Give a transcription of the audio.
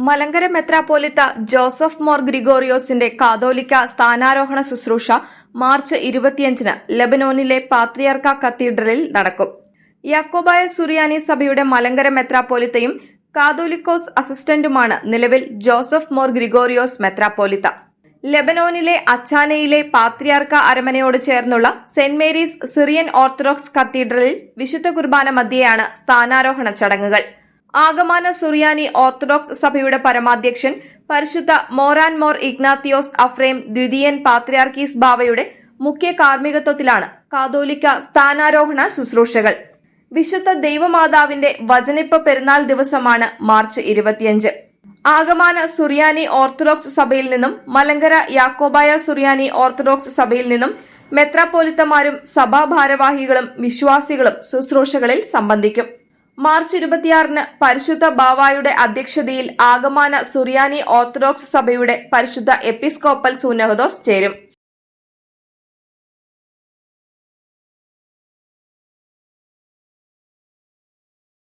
Malankara മെത്രാപ്പോലിത്ത Joseph more ഗ്രിഗോറിയോസിന്റെ കാതോലിക്ക സ്ഥാനാരോഹണ ശുശ്രൂഷ March 25-ന് ലെബനോനിലെ പാത്രിയർക്ക കത്തീഡ്രലിൽ നടക്കും. യാക്കോബായ സുറിയാനി സഭയുടെ മലങ്കര മെത്രാപ്പോലിത്തയും കാതോലിക്കോസ് അസിസ്റ്റന്റുമാണ് നിലവിൽ ജോസഫ് മോർ ഗ്രിഗോറിയോസ് മെത്രാപ്പോലിത്ത. ലെബനോനിലെ അച്ചാനയിലെ പാത്രിയർക്ക അരമനയോട് ചേർന്നുള്ള സെന്റ് മേരീസ് സിറിയൻ ഓർത്തഡോക്സ് കത്തീഡ്രലിൽ വിശുദ്ധ കുർബാന മധ്യേയാണ് സ്ഥാനാരോഹണ ചടങ്ങുകൾ. ആഗമാന സുറിയാനി ഓർത്തഡോക്സ് സഭയുടെ പരമാധ്യക്ഷൻ പരിശുദ്ധ മോറാൻ മോർ ഇഗ്നാത്തിയോസ് അഫ്രേം ദ്വിതീയൻ പാത്രിയാർക്കീസ് ബാവയുടെ മുഖ്യ കാർമ്മികത്വത്തിലാണ് കാതോലിക്ക സ്ഥാനാരോഹണ ശുശ്രൂഷകൾ. വിശുദ്ധ ദൈവമാതാവിന്റെ വചനിപ്പ് പെരുന്നാൾ ദിവസമാണ് മാർച്ച് 25. ആഗമാന സുറിയാനി ഓർത്തഡോക്സ് സഭയിൽ നിന്നും മലങ്കര യാക്കോബായ സുറിയാനി ഓർത്തഡോക്സ് സഭയിൽ നിന്നും മെത്രാപ്പോലിത്തമാരും സഭാ ഭാരവാഹികളും വിശ്വാസികളും ശുശ്രൂഷകളിൽ സംബന്ധിക്കും. മാർച്ച് 26-ന് പരിശുദ്ധ ബാവായുടെ അധ്യക്ഷതയിൽ ആഗമാന സുറിയാനി ഓർത്തഡോക്സ് സഭയുടെ പരിശുദ്ധ എപ്പിസ്കോപ്പൽ സുന്നഹദോസ് ചേരും.